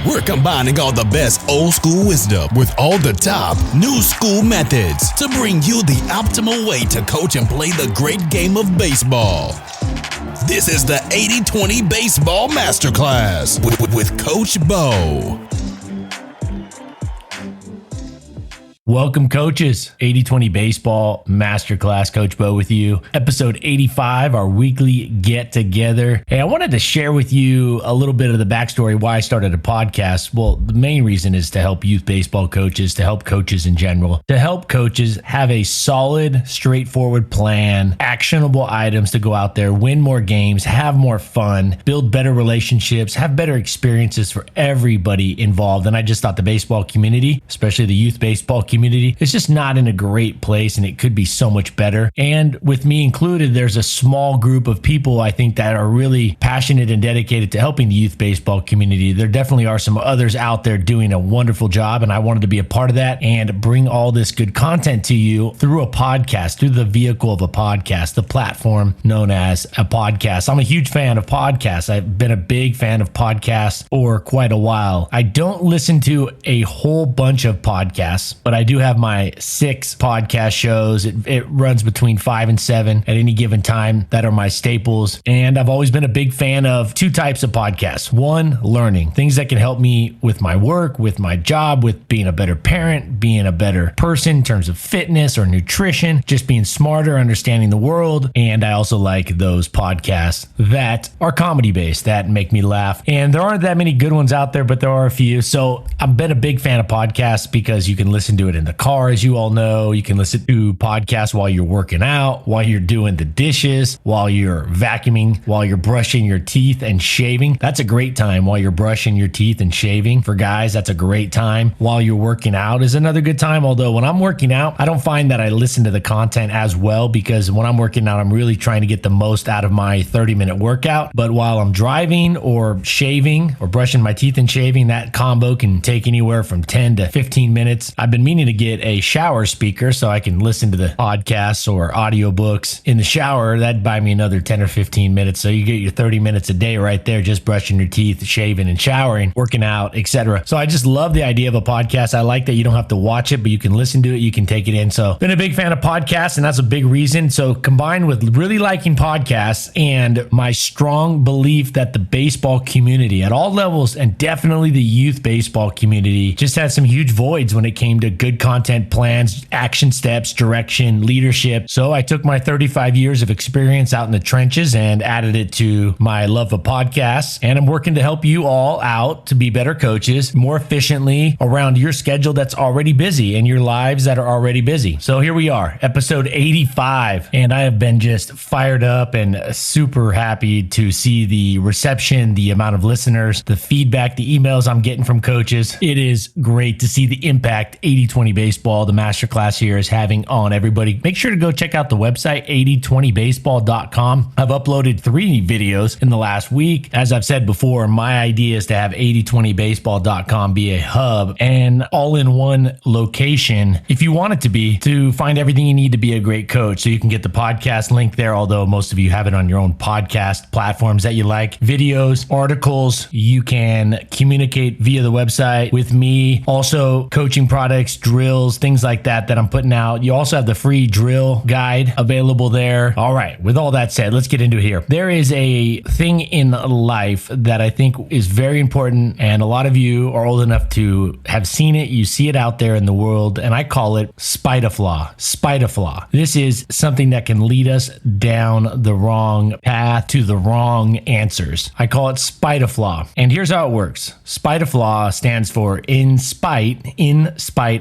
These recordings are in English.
We're combining all the best old school wisdom with all the top new school methods to bring you the optimal way to coach and play the great game of baseball. This is the 80-20 Baseball Masterclass with Coach Bo. Welcome, coaches. 80-20 Baseball Masterclass. Coach Bo with you. Episode 85, our weekly get-together. Hey, I wanted to share with you a little bit of the backstory why I started a podcast. Well, the main reason is to help youth baseball coaches, to help coaches in general, to help coaches have a solid, straightforward plan, actionable items to go out there, win more games, have more fun, build better relationships, have better experiences for everybody involved. And I just thought the baseball community, especially the youth baseball community, it's just not in a great place, and it could be so much better. And with me included, there's a small group of people I think that are really passionate and dedicated to helping the youth baseball community. There definitely are some others out there doing a wonderful job, and I wanted to be a part of that and bring all this good content to you through a podcast, through the vehicle of a podcast, the platform known as a podcast. I'm a huge fan of podcasts. I've been a big fan of podcasts for quite a while. I don't listen to a whole bunch of podcasts, but I do have my 6 podcast shows. It runs between 5 and 7 at any given time that are my staples. And I've always been a big fan of 2 types of podcasts. One, learning, things that can help me with my work, with my job, with being a better parent, being a better person in terms of fitness or nutrition, just being smarter, understanding the world. And I also like those podcasts that are comedy based, that make me laugh. And there aren't that many good ones out there, but there are a few. So I've been a big fan of podcasts because you can listen to it in the car, as you all know. You can listen to podcasts while you're working out, while you're doing the dishes, while you're vacuuming, while you're brushing your teeth and shaving. That's a great time while you're brushing your teeth and shaving. For guys, that's a great time. While you're working out is another good time. Although when I'm working out, I don't find that I listen to the content as well, because when I'm working out, I'm really trying to get the most out of my 30-minute workout. But while I'm driving or shaving or brushing my teeth and shaving, that combo can take anywhere from 10 to 15 minutes. I've been meaning to get a shower speaker so I can listen to the podcasts or audiobooks in the shower. That'd buy me another 10 or 15 minutes. So you get your 30 minutes a day right there, just brushing your teeth, shaving and showering, working out, etc. So I just love the idea of a podcast. I like that you don't have to watch it, but you can listen to it, you can take it in. So been a big fan of podcasts, and that's a big reason. So combined with really liking podcasts and my strong belief that the baseball community at all levels, and definitely the youth baseball community, just had some huge voids when it came to good content, plans, action steps, direction, leadership. So I took my 35 years of experience out in the trenches and added it to my love of podcasts. And I'm working to help you all out to be better coaches more efficiently around your schedule that's already busy and your lives that are already busy. So here we are, episode 85. And I have been just fired up and super happy to see the reception, the amount of listeners, the feedback, the emails I'm getting from coaches. It is great to see the impact 80-20 Baseball, the masterclass here, is having on everybody. Make sure to go check out the website, 8020baseball.com. I've uploaded 3 videos in the last week. As I've said before, my idea is to have 8020baseball.com be a hub and all-in-one location, if you want it to be, to find everything you need to be a great coach. So you can get the podcast link there, although most of you have it on your own podcast platforms that you like. Videos, articles, you can communicate via the website with me. Also, coaching products, drills, things like that I'm putting out. You also have the free drill guide available there. All right, with all that said, let's get into it here. There is a thing in life that I think is very important, and a lot of you are old enough to have seen it. You see it out there in the world, and I call it Spite-a-Flaw. Spite-a-Flaw. This is something that can lead us down the wrong path to the wrong answers. I call it Spite-a-Flaw. And here's how it works. Spite-a-Flaw stands for in spite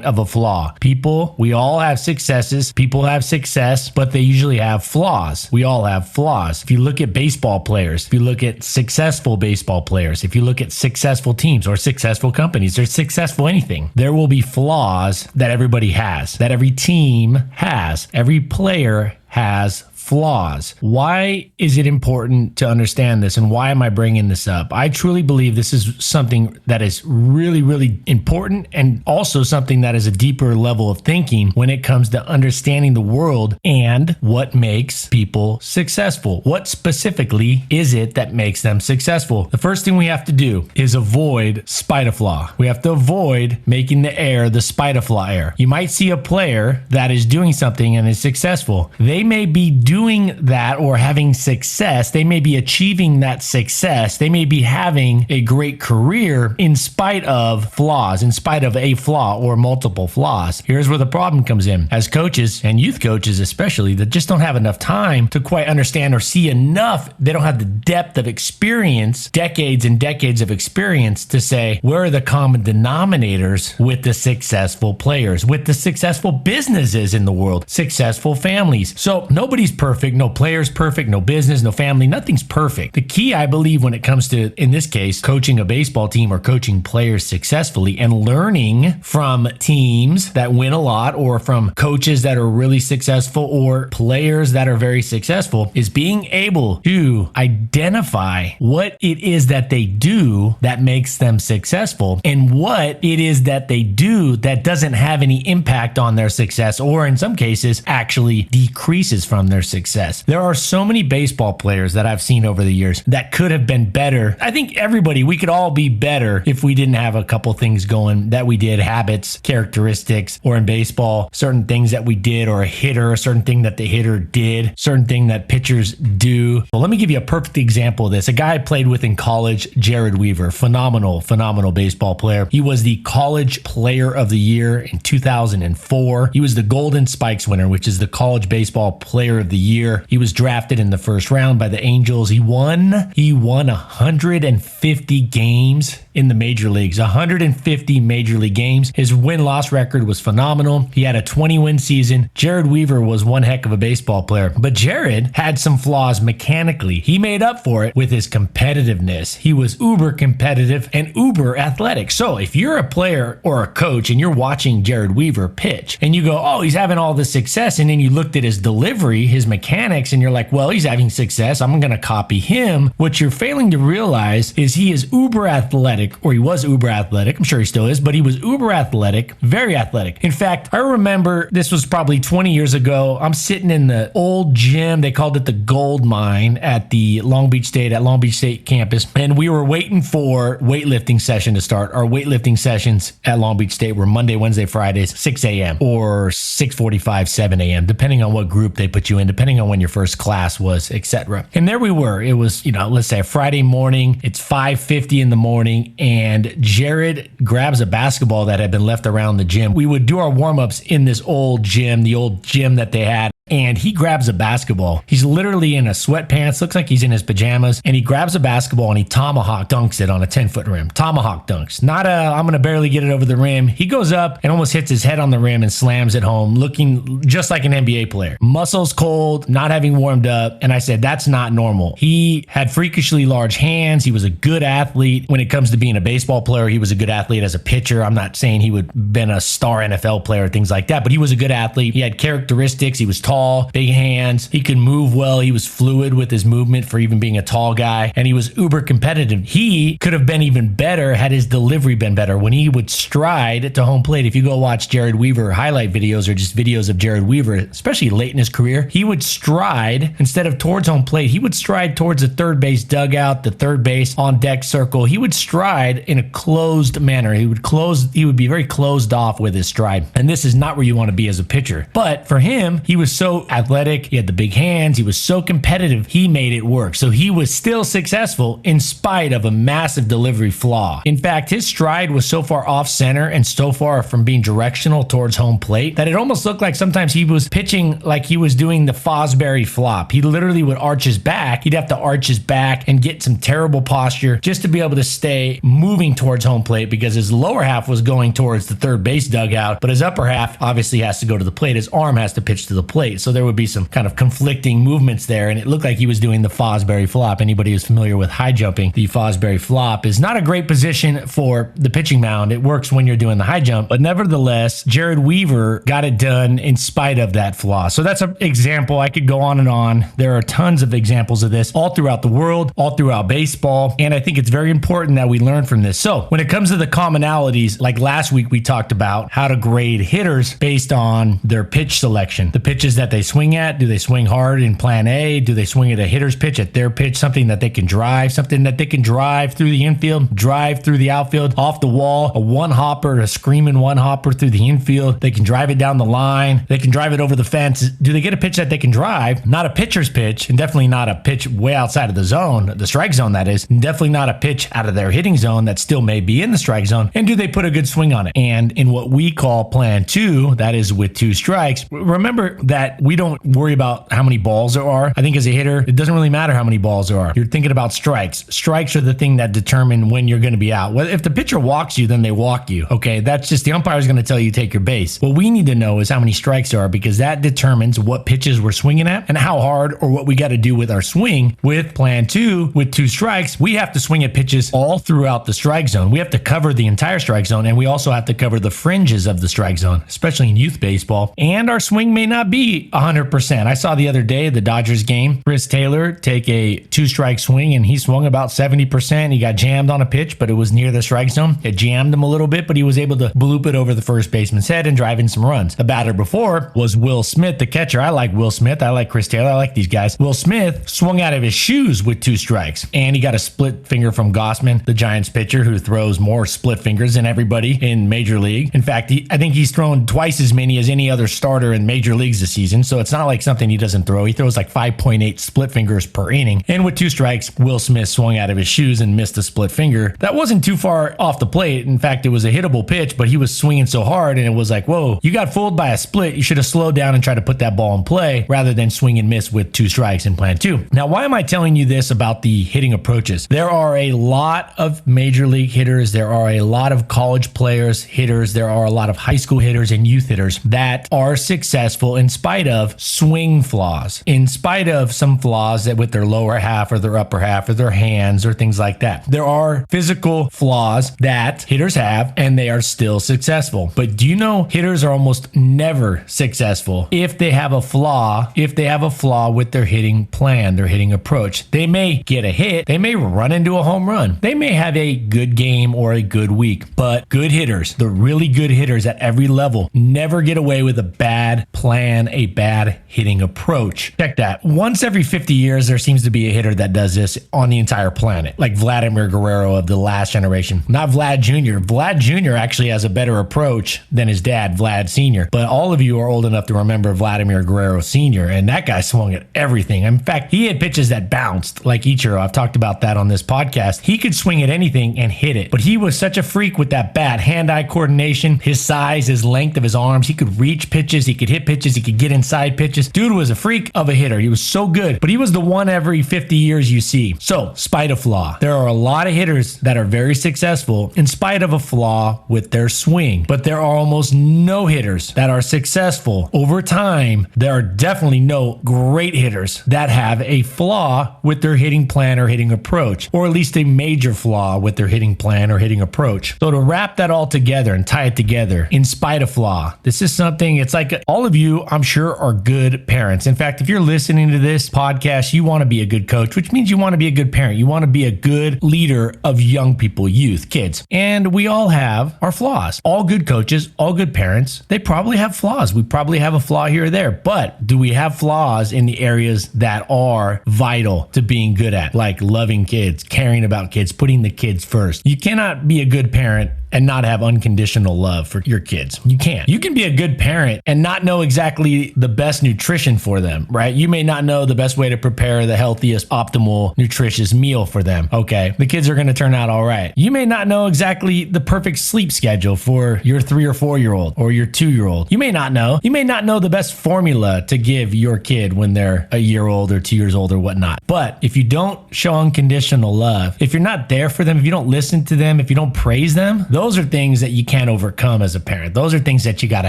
of a flaw. People, we all have successes. People have success, but they usually have flaws. We all have flaws. If you look at baseball players, if you look at successful baseball players, if you look at successful teams or successful companies or successful anything, there will be flaws that everybody has, that every team has, every player has flaws. Why is it important to understand this, and why am I bringing this up? I truly believe this is something that is really, really important, and also something that is a deeper level of thinking when it comes to understanding the world and what makes people successful. What specifically is it that makes them successful? The first thing we have to do is avoid Spider-Flaw. We have to avoid making the error the Spider-Flaw error. You might see a player that is doing something and is successful. They may be doing that or having success. They may be achieving that success. They may be having a great career in spite of flaws, in spite of a flaw or multiple flaws. Here's where the problem comes in. As coaches, and youth coaches especially, that just don't have enough time to quite understand or see enough. They don't have the depth of experience, decades and decades of experience, to say, where are the common denominators with the successful players, with the successful businesses in the world, successful families. So nobody's perfect. No player's perfect. No business, no family. Nothing's perfect. The key, I believe, when it comes to, in this case, coaching a baseball team or coaching players successfully and learning from teams that win a lot, or from coaches that are really successful, or players that are very successful, is being able to identify what it is that they do that makes them successful, and what it is that they do that doesn't have any impact on their success, or in some cases actually decreases from their success. There are so many baseball players that I've seen over the years that could have been better. I think we could all be better if we didn't have a couple things going that we did, habits, characteristics, or in baseball, certain things that we did, or a hitter, a certain thing that the hitter did, certain thing that pitchers do. Well, let me give you a perfect example of this. A guy I played with in college, Jared Weaver, phenomenal baseball player. He was the college player of the year in 2004. He was the Golden Spikes winner, which is the college baseball player of the year. He was drafted in the first round by the Angels. He won 150 games in the major leagues, 150 major league games. His win-loss record was phenomenal. He had a 20-win season. Jared Weaver was one heck of a baseball player, but Jared had some flaws mechanically. He made up for it with his competitiveness. He was uber competitive and uber athletic. So if you're a player or a coach and you're watching Jared Weaver pitch and you go, oh, he's having all this success, and then you looked at his delivery, his mechanics, and you're like, well, he's having success, I'm going to copy him. What you're failing to realize is he is uber athletic, or he was uber athletic. I'm sure he still is, but he was uber athletic, very athletic. In fact, I remember this was probably 20 years ago. I'm sitting in the old gym. They called it the Gold Mine at the Long Beach State campus. And we were waiting for weightlifting session to start. Our weightlifting sessions at Long Beach State were Monday, Wednesday, Fridays, 6 a.m. or 6:45, 7 a.m., depending on what group they put you in, depending on when your first class was, etc. And there we were. It was, let's say a Friday morning. It's 5:50 in the morning, and Jared grabs a basketball that had been left around the gym. We would do our warm-ups in this old gym, the old gym that they had. And he grabs a basketball. He's literally in a sweatpants, looks like he's in his pajamas, and he grabs a basketball and he tomahawk dunks it on a 10-foot rim. Tomahawk dunks. Not I'm going to barely get it over the rim. He goes up and almost hits his head on the rim and slams it home, looking just like an NBA player. Muscles cold, not having warmed up. And I said, that's not normal. He had freakishly large hands. He was a good athlete. When it comes to being a baseball player, he was a good athlete as a pitcher. I'm not saying he would have been a star NFL player or things like that, but he was a good athlete. He had characteristics. He was tall, big hands. He could move well. He was fluid with his movement for even being a tall guy, and he was uber competitive. He could have been even better had his delivery been better. When he would stride to home plate, if you go watch Jared Weaver highlight videos or just videos of Jared Weaver, especially late in his career, he would stride instead of towards home plate. He would stride towards the third base dugout, the third base on deck circle. He would stride in a closed manner. He would be very closed off with his stride. And this is not where you want to be as a pitcher. But for him, he was so athletic. He had the big hands. He was so competitive. He made it work. So he was still successful in spite of a massive delivery flaw. In fact, his stride was so far off center and so far from being directional towards home plate that it almost looked like sometimes he was pitching like he was doing the Fosbury flop. He literally would arch his back. He'd have to arch his back and get some terrible posture just to be able to stay moving towards home plate, because his lower half was going towards the third base dugout, but his upper half obviously has to go to the plate. His arm has to pitch to the plate. plate. So there would be some kind of conflicting movements there. And it looked like he was doing the Fosbury flop. Anybody who's familiar with high jumping, the Fosbury flop is not a great position for the pitching mound. It works when you're doing the high jump, but nevertheless, Jared Weaver got it done in spite of that flaw. So that's an example. I could go on and on. There are tons of examples of this all throughout the world, all throughout baseball. And I think it's very important that we learn from this. So when it comes to the commonalities, like last week, we talked about how to grade hitters based on their pitch selection. The pitches that they swing at, do they swing hard in plan A? Do they swing at a hitter's pitch, at their pitch, something that they can drive through the infield, drive through the outfield, off the wall, a one hopper, a screaming one hopper through the infield. They can drive it down the line. They can drive it over the fence. Do they get a pitch that they can drive? Not a pitcher's pitch, and definitely not a pitch way outside of the zone, the strike zone that is, and definitely not a pitch out of their hitting zone that still may be in the strike zone. And do they put a good swing on it? And in what we call plan 2, that is with 2 strikes, remember that we don't worry about how many balls there are. I think as a hitter, it doesn't really matter how many balls there are. You're thinking about strikes. Strikes are the thing that determine when you're going to be out. Well, if the pitcher walks you, then they walk you. Okay, that's just the umpire is going to tell you take your base. What we need to know is how many strikes there are, because that determines what pitches we're swinging at and how hard or what we got to do with our swing. With plan 2, with 2 strikes, we have to swing at pitches all throughout the strike zone. We have to cover the entire strike zone, and we also have to cover the fringes of the strike zone, especially in youth baseball. And our swing may not be 100%. I saw the other day, the Dodgers game, Chris Taylor take a 2-strike swing, and he swung about 70%. He got jammed on a pitch, but it was near the strike zone. It jammed him a little bit, but he was able to bloop it over the first baseman's head and drive in some runs. The batter before was Will Smith, the catcher. I like Will Smith. I like Chris Taylor. I like these guys. Will Smith swung out of his shoes with 2 strikes, and he got a split finger from Gossman, the Giants pitcher, who throws more split fingers than everybody in Major League. In fact, I think he's thrown twice as many as any other starter in Major Leagues this season, so it's not like something he doesn't throw. He throws like 5.8 split fingers per inning, and with 2 strikes, Will Smith swung out of his shoes and missed a split finger. That wasn't too far off the plate. In fact, it was a hittable pitch, but he was swinging so hard, and it was like, whoa, you got fooled by a split. You should have slowed down and tried to put that ball in play rather than swing and miss with 2 strikes in plan 2. Now, why am I telling you this about the hitting approaches? There are a lot of Major League hitters. There are a lot of college players, hitters. There are a lot of high school hitters and youth hitters that are successful in spite of swing flaws, in spite of some flaws that with their lower half or their upper half or their hands or things like that. There are physical flaws that hitters have, and they are still successful. But do you know hitters are almost never successful if they have a flaw, with their hitting plan, their hitting approach. They may get a hit, they may run into a home run, they may have a good game or a good week, but good hitters, the really good hitters at every level, never get away with a bad plan, a bad hitting approach. Check that. Once every 50 years, there seems to be a hitter that does this on the entire planet, like Vladimir Guerrero of the last generation. Not Vlad Jr. Vlad Jr. actually has a better approach than his dad, Vlad Sr. But all of you are old enough to remember Vladimir Guerrero Sr., and that guy swung at everything. In fact, he had pitches that bounced like Ichiro. I've talked about that on this podcast. He could swing at anything and hit it, but he was such a freak with that bat, hand-eye coordination, his size, his length of his arms. He could reach pitches, he could hit pitches, he could get inside pitches. Dude was a freak of a hitter. He was so good, but he was the one every 50 years you see. So, spite a flaw. There are a lot of hitters that are very successful in spite of a flaw with their swing, but there are almost no hitters that are successful over time. There are definitely no great hitters that have a flaw with their hitting plan or hitting approach, or at least a major flaw with their hitting plan or hitting approach. So to wrap that all together and tie it together, in spite of flaw, this is something, it's like all of you, I'm sure, are good parents. In fact, if you're listening to this podcast, you want to be a good coach, which means you want to be a good parent. You want to be a good leader of young people, youth, kids. And we all have our flaws. All good coaches, all good parents, they probably have flaws. We probably have a flaw here or there, but do we have flaws in the areas that are vital to being good at, like loving kids, caring about kids, putting the kids first? You cannot be a good parent and not have unconditional love for your kids. You can't. You can be a good parent and not know exactly the best nutrition for them, right? You may not know the best way to prepare the healthiest, optimal, nutritious meal for them. Okay, the kids are going to turn out all right. You may not know exactly the perfect sleep schedule for your 3 or 4-year-old or your 2-year-old. You may not know. You may not know the best formula to give your kid when they're a year old or 2 years old or whatnot. But if you don't show unconditional love, if you're not there for them, if you don't listen to them, if you don't praise them, those those are things that you can't overcome as a parent. Those are things that you got to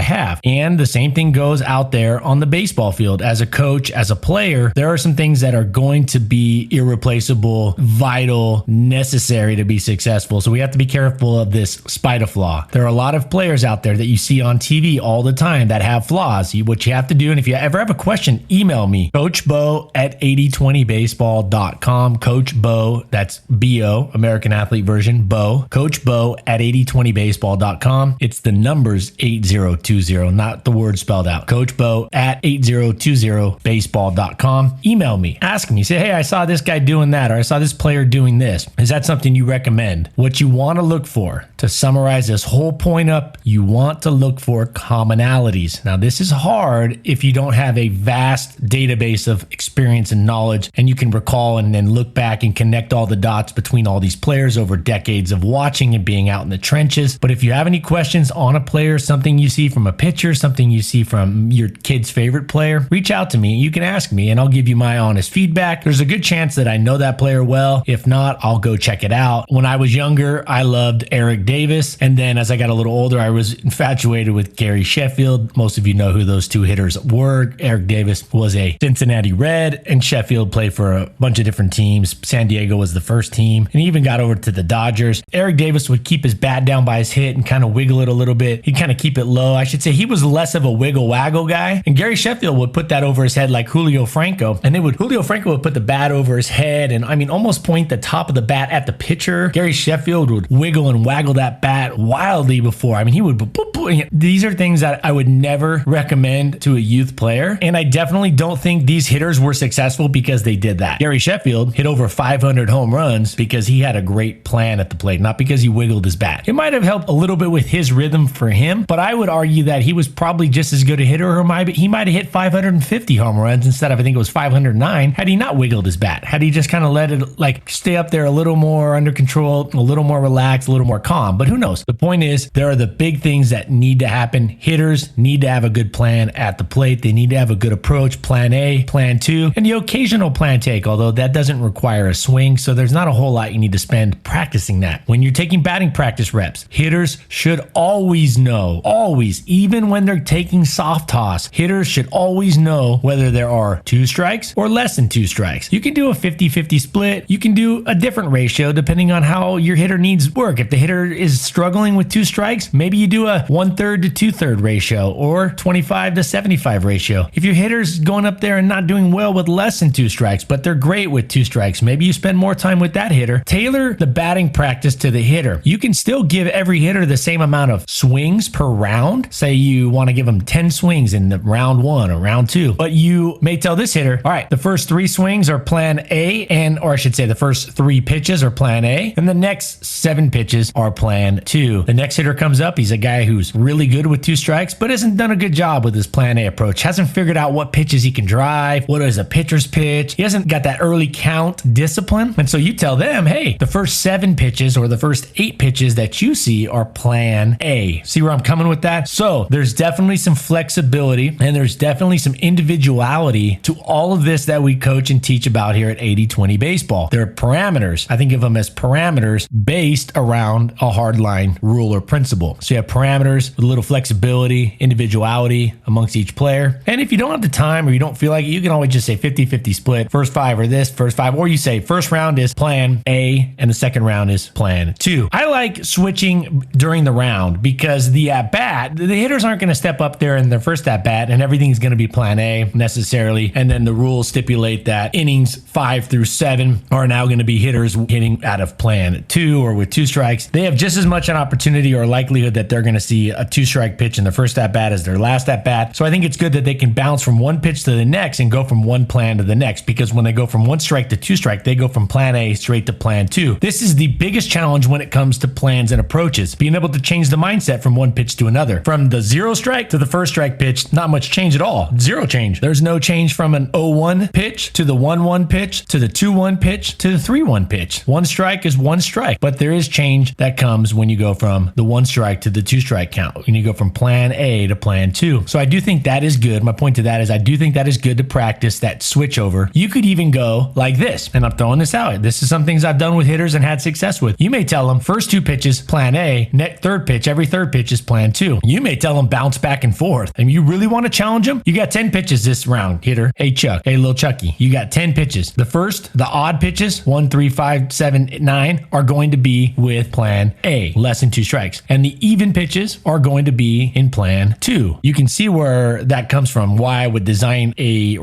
have. And the same thing goes out there on the baseball field. As a coach, as a player, there are some things that are going to be irreplaceable, vital, necessary to be successful. So we have to be careful of this spider flaw. There are a lot of players out there that you see on TV all the time that have flaws. What you have to do, and if you ever have a question, email me, coachbo@8020baseball.com. Coach Bo, that's B-O, American Athlete version, Bo. Coach Bo at 8020baseball.com. It's the numbers 8020, not the word spelled out. Coach Bo at 8020baseball.com. Email me, ask me, say, hey, I saw this guy doing that, or I saw this player doing this. Is that something you recommend? What you want to look for, to summarize this whole point up, you want to look for commonalities. Now, this is hard if you don't have a vast database of experience and knowledge, and you can recall and then look back and connect all the dots between all these players over decades of watching and being out in the trenches. But if you have any questions on a player, something you see from a pitcher, something you see from your kid's favorite player, reach out to me. You can ask me and I'll give you my honest feedback. There's a good chance that I know that player well. If not, I'll go check it out. When I was younger, I loved Eric Davis. And then as I got a little older, I was infatuated with Gary Sheffield. Most of you know who those two hitters were. Eric Davis was a Cincinnati Red, and Sheffield played for a bunch of different teams. San Diego was the first team, and he even got over to the Dodgers. Eric Davis would keep his bat down by his hit and kind of wiggle it a little bit. He'd kind of keep it low. I should say he was less of a wiggle waggle guy. And Gary Sheffield would put that over his head like Julio Franco. And Julio Franco would put the bat over his head and almost point the top of the bat at the pitcher. Gary Sheffield would wiggle and waggle that bat wildly before. He would boop, boop. These are things that I would never recommend to a youth player. And I definitely don't think these hitters were successful because they did that. Gary Sheffield hit over 500 home runs because he had a great plan at the plate, not because he wiggled his bat. It might have helped a little bit with his rhythm for him, but I would argue that he was probably just as good a hitter, or he might have hit 550 home runs instead of, I think it was 509, had he not wiggled his bat, had he just kind of let it stay up there a little more under control, a little more relaxed, a little more calm. But who knows? The point is, there are the big things that need to happen. Hitters need to have a good plan at the plate. They need to have a good approach, plan A, plan 2, and the occasional plan take, although that doesn't require a swing, so there's not a whole lot you need to spend practicing that. When you're taking batting practice reps, hitters should always know, even when they're taking soft toss, hitters should always know whether there are 2 strikes or less than 2 strikes. You can do a 50-50 split. You can do a different ratio depending on how your hitter needs work. If the hitter is struggling with 2 strikes, maybe you do a 1/3 to 2/3 ratio or 25 to 75 ratio. If your hitter's going up there and not doing well with less than 2 strikes, but they're great with 2 strikes, maybe you spend more time with that hitter. Tailor the batting practice to the hitter. You can still give every hitter the same amount of swings per round. Say you want to give them 10 swings in the round 1 or round 2, but you may tell this hitter, all right, the first 3 swings are plan A, or I should say the first 3 pitches are plan A, and the next 7 pitches are plan 2. The next hitter comes up, he's a guy who's really good with 2 strikes, but hasn't done a good job with his plan A approach, hasn't figured out what pitches he can drive, what is a pitcher's pitch, he hasn't got that early count discipline, and so you tell them, hey, the first 7 pitches or the first 8 pitches that you see are plan A. See where I'm coming with that? So there's definitely some flexibility and there's definitely some individuality to all of this that we coach and teach about here at 80/20 Baseball. There are parameters. I think of them as parameters based around a hardline rule or principle. So you have parameters with a little flexibility, individuality amongst each player. And if you don't have the time or you don't feel like it, you can always just say 50-50 split, first 5 or this, first 5, or you say first round is plan A and the second round is plan 2. I like switching during the round because the at-bat, the hitters aren't going to step up there in their first at-bat and everything's going to be plan A necessarily. And then the rules stipulate that innings 5 through 7 are now going to be hitters hitting out of plan 2 or with 2 strikes. They have just as much an opportunity or likelihood that they're going to see a 2-strike pitch in the first at-bat as their last at-bat. So I think it's good that they can bounce from one pitch to the next and go from one plan to the next, because when they go from 1 strike to 2 strike, they go from plan A straight to plan 2. This is the biggest challenge when it comes to plans and approaches, being able to change the mindset from one pitch to another. From the 0 strike to the first strike pitch, not much change at all. 0 change. There's no change from an 0-1 pitch to the 1-1 pitch to the 2-1 pitch to the 3-1 pitch. 1 strike is 1 strike, but there is change that comes when you go from the 1 strike to the 2-strike count, when you go from plan A to plan 2. So I do think that is good. My point to that is I do think that is good to practice that switch over. You could even go like this, and I'm throwing this out. This is some things I've done with hitters and had success with. You may tell them first 2 pitches pitches, plan A. Third pitch, every third pitch is plan 2. You may tell them bounce back and forth. And you really want to challenge them? You got 10 pitches this round, hitter. Hey, Chuck. Hey, little Chucky. You got 10 pitches. The first, the odd pitches, 1, 3, 5, 7, 9, are going to be with plan A, less than 2 strikes. And the even pitches are going to be in plan 2. You can see where that comes from, why I would design a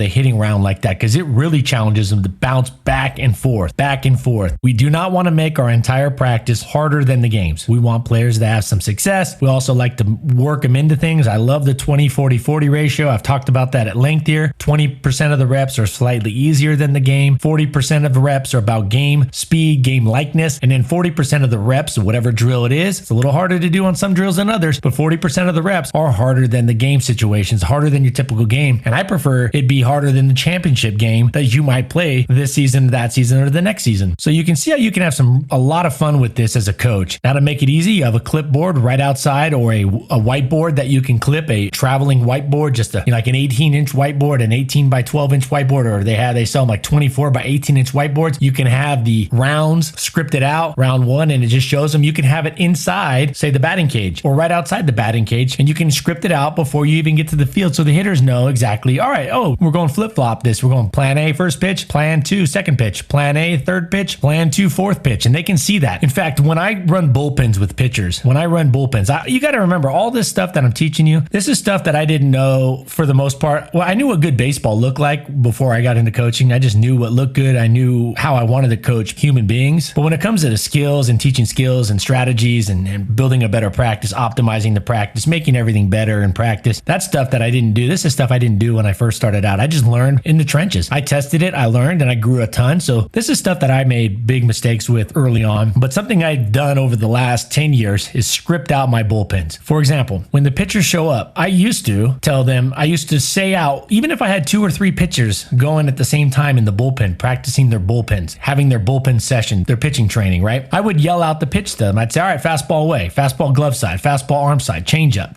hitting round like that, because it really challenges them to bounce back and forth, back and forth. We do not want to make our entire practice harder than the games. We want players to have some success. We also like to work them into things. I love the 20-40-40 ratio. I've talked about that at length here. 20% of the reps are slightly easier than the game. 40% of the reps are about game speed, game likeness, and then 40% of the reps, whatever drill it is, it's a little harder to do on some drills than others, but 40% of the reps are harder than the game situations, harder than your typical game. And I prefer it be harder than the championship game that you might play this season, that season, or the next season. So you can see how you can have a lot of fun with this as a coach. Now, to make it easy, you have a clipboard right outside, or a whiteboard that you can clip, a traveling whiteboard, just like an 18-inch whiteboard, an 18 by 12-inch whiteboard, or they sell them like 24 by 18-inch whiteboards. You can have the rounds scripted out, round 1, and it just shows them. You can have it inside, say, the batting cage, or right outside the batting cage, and you can script it out before you even get to the field, so the hitters know exactly, all right, we're going flip-flop this. We're going plan A, first pitch, plan 2, second pitch, plan A, third pitch, plan 2, fourth pitch, and they can see that. In fact, when I run bullpens with pitchers, you got to remember all this stuff that I'm teaching you. This is stuff that I didn't know for the most part. Well, I knew what good baseball looked like before I got into coaching. I just knew what looked good. I knew how I wanted to coach human beings. But when it comes to the skills and teaching skills and strategies and building a better practice, optimizing the practice, making everything better in practice, that's stuff that I didn't do. This is stuff I didn't do when I first started out. I just learned in the trenches. I tested it, I learned, and I grew a ton. So this is stuff that I made big mistakes with early on. But something I've done over the last 10 years is script out my bullpens. For example, when the pitchers show up, I used to say out, even if I had 2 or 3 pitchers going at the same time in the bullpen, practicing their bullpens, having their bullpen session, their pitching training, right? I would yell out the pitch to them. I'd say, all right, fastball away, fastball glove side, fastball arm side, change up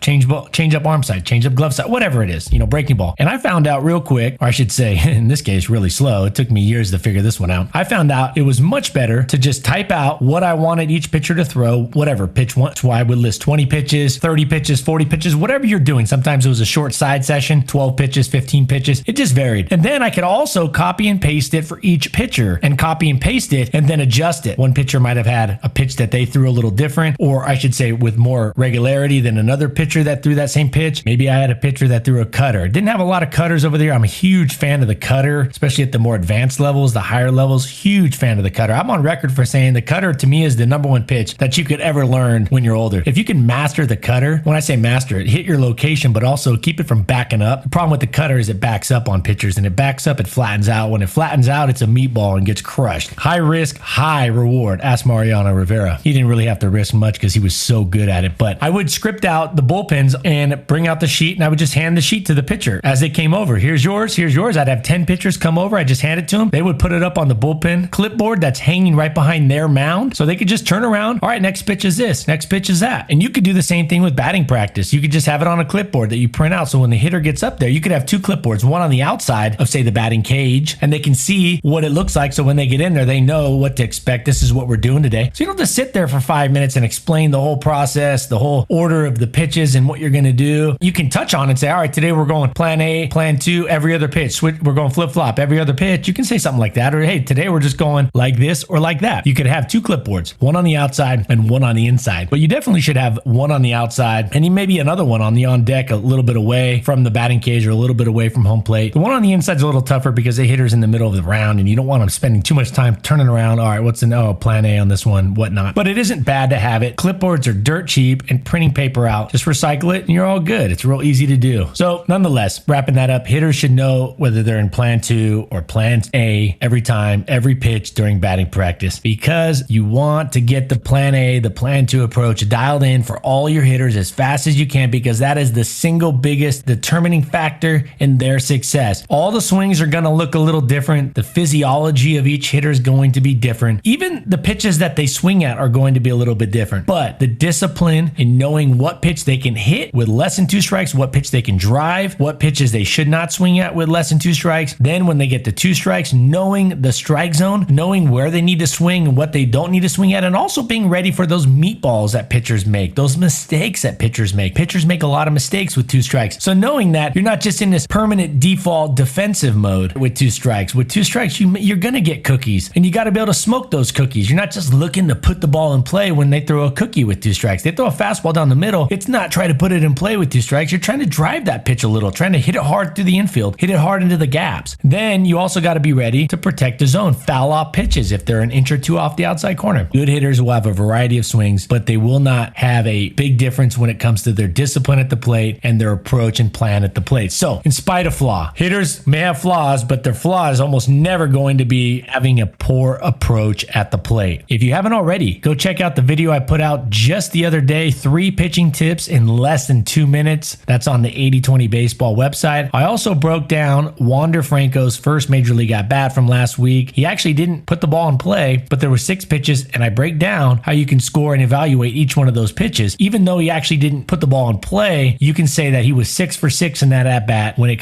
arm side, change up glove side, whatever it is, breaking ball. And I found out real quick, or I should say, in this case, really slow. It took me years to figure this one out. I found out it was much better to just type out what I wanted each pitcher to throw, whatever pitch one. That's why I would list 20 pitches, 30 pitches, 40 pitches, whatever you're doing. Sometimes it was a short side session, 12 pitches, 15 pitches. It just varied. And then I could also copy and paste it for each pitcher and copy and paste it and then adjust it. One pitcher might have had a pitch that they threw a little different, or I should say with more regularity than another pitcher that threw that same pitch. Maybe I had a pitcher that threw a cutter. Didn't have a lot of cutters over there. I'm a huge fan of the cutter, especially at the more advanced levels, the higher levels. Huge fan of the cutter. I'm on record for saying the cutter to me is the number one pitch that you could ever learn when you're older. If you can master the cutter, when I say master it, hit your location, but also keep it from backing up. The problem with the cutter is it backs up on pitchers, and it backs up, it flattens out. When it flattens out, it's a meatball and gets crushed. High risk, high reward. Ask Mariano Rivera. He didn't really have to risk much because he was so good at it, but I would script out the bullpens and bring out the sheet, and I would just hand the sheet to the pitcher as they came over. Here's yours, here's yours. I'd have 10 pitchers come over. I just hand it to them. They would put it up on the bullpen clipboard that's hanging right behind their mound, so they could just turn around. All right, next pitch is this, next pitch is that. And you could do the same thing with batting practice. You could just have it on a clipboard that you print out, so when the hitter gets up there, you could have 2 clipboards, one on the outside of, say, the batting cage, and they can see what it looks like, so when they get in there, they know what to expect. This is what we're doing today. So you don't have to sit there for 5 minutes and explain the whole process, the whole order of the pitches and what you're going to do. You can touch on it and say, all right, today we're going plan A, plan 2, every other pitch. We're going flip-flop, every other pitch. You can say something like that. Or, hey, today we're just going like this or like that. You could have 2 clipboards, one on the outside and one on the inside. But you definitely should have one on the outside and maybe another one on the on deck, a little bit away from the batting cage or a little bit away from home plate. The one on the inside is a little tougher because the hitter's in the middle of the round and you don't want them spending too much time turning around. All right, what's plan A on this one, whatnot. But it isn't bad to have it. Clipboards are dirt cheap, and printing paper out, just recycle it and you're all good. It's real easy to do. So nonetheless, wrapping that up, hitters should know whether they're in plan 2 or plan A every time, every pitch during batting practice, because you want to get the plan A, the plan 2 approach dialed in for all your hitters as fast as you can, because that is the single biggest determining factor in their success. All the swings are going to look a little different. The physiology of each hitter is going to be different. Even the pitches that they swing at are going to be a little bit different. But the discipline in knowing what pitch they can hit with less than 2 strikes, what pitch they can drive, what pitches they should not swing at with less than 2 strikes. Then when they get to 2 strikes, knowing the strike zone, knowing where they need to swing and what they don't need to swing at, and also also being ready for those meatballs that pitchers make, those mistakes that pitchers make. Pitchers make a lot of mistakes with 2 strikes. So knowing that you're not just in this permanent default defensive mode with 2 strikes. With 2 strikes, you're going to get cookies, and you got to be able to smoke those cookies. You're not just looking to put the ball in play when they throw a cookie with 2 strikes. They throw a fastball down the middle. It's not trying to put it in play with 2 strikes. You're trying to drive that pitch a little, trying to hit it hard through the infield, hit it hard into the gaps. Then you also got to be ready to protect the zone, foul off pitches if they're an inch or 2 off the outside corner. Good hitters will have a variety of swings, but they will not have a big difference when it comes to their discipline at the plate and their approach and plan at the plate. So, in spite of flaw, hitters may have flaws, but their flaw is almost never going to be having a poor approach at the plate. If you haven't already, go check out the video I put out just the other day, 3 pitching tips in less than 2 minutes. That's on the 80/20 Baseball website. I also broke down Wander Franco's first major league at bat from last week. He actually didn't put the ball in play, but there were 6 pitches, and I break down how you can score and evaluate each one of those pitches. Even though he actually didn't put the ball in play, you can say that he was 6 for 6 in that at bat when it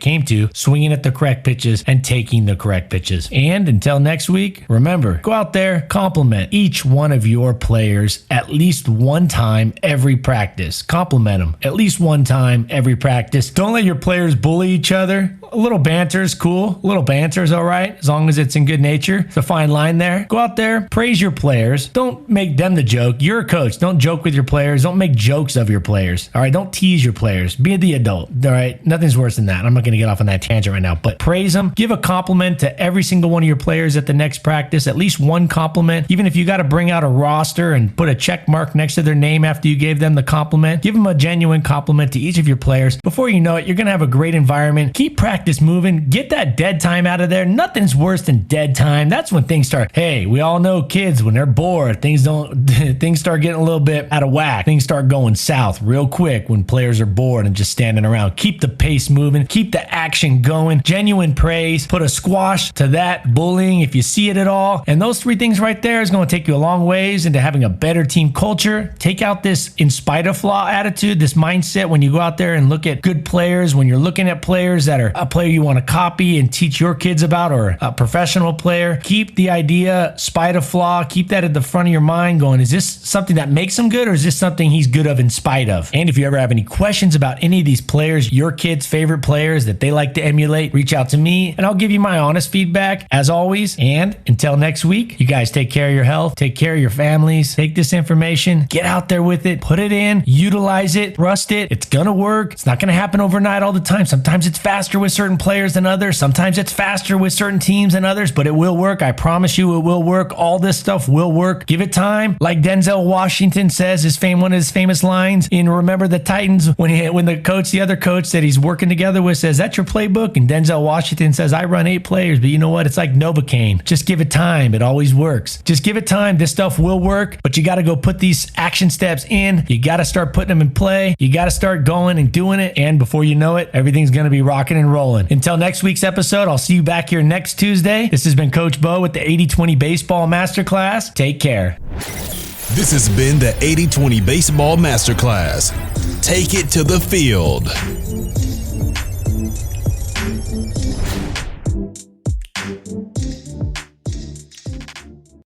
came to swinging at the correct pitches and taking the correct pitches. And until next week, remember, go out there, compliment each one of your players at least one time every practice. Compliment them at least one time every practice. Don't let your players bully each other. A little banter is cool. A little banter is all right, as long as it's in good nature. It's a fine line there. Go out there, praise your players. Don't make them the joke. You're a coach. Don't joke with your players. Don't make jokes of your players. All right, don't tease your players. Be the adult. All right, nothing's worse than that. I'm not going to get off on that tangent right now, but praise them. Give a compliment to every single one of your players at the next practice. At least one compliment. Even if you got to bring out a roster and put a check mark next to their name after you gave them the compliment, give them a genuine compliment to each of your players. Before you know it, you're going to have a great environment. Keep practicing moving. Get that dead time out of there. Nothing's worse than dead time. That's when things start. Hey, we all know kids, when they're bored, things start getting a little bit out of whack. Things start going south real quick when players are bored and just standing around. Keep the pace moving. Keep the action going. Genuine praise. Put a squash to that bullying if you see it at all. And those 3 things right there is going to take you a long ways into having a better team culture. Take out this in spite of flaw attitude, this mindset when you go out there and look at good players, when you're looking at players that are a player you want to copy and teach your kids about, or a professional player. Keep the idea, spite of flaw, keep that at the front of your mind going, is this something that makes him good, or is this something he's good of in spite of? And if you ever have any questions about any of these players, your kids' favorite players that they like to emulate, reach out to me and I'll give you my honest feedback as always. And until next week, you guys take care of your health, take care of your families, take this information, get out there with it, put it in, utilize it, trust it. It's gonna work. It's not gonna happen overnight all the time. Sometimes it's faster with certain players than others. Sometimes it's faster with certain teams than others, but it will work. I promise you it will work. All this stuff will work. Give it time. Like Denzel Washington says, one of his famous lines in Remember the Titans, when the other coach that he's working together with says, that's your playbook? And Denzel Washington says, I run 8 players, but you know what? It's like Novocaine. Just give it time. It always works. Just give it time. This stuff will work, but you got to go put these action steps in. You got to start putting them in play. You got to start going and doing it. And before you know it, everything's going to be rocking and rolling. Until next week's episode, I'll see you back here next Tuesday. This has been Coach Bo with the 80/20 Baseball Masterclass. Take care. This has been the 80/20 Baseball Masterclass. Take it to the field.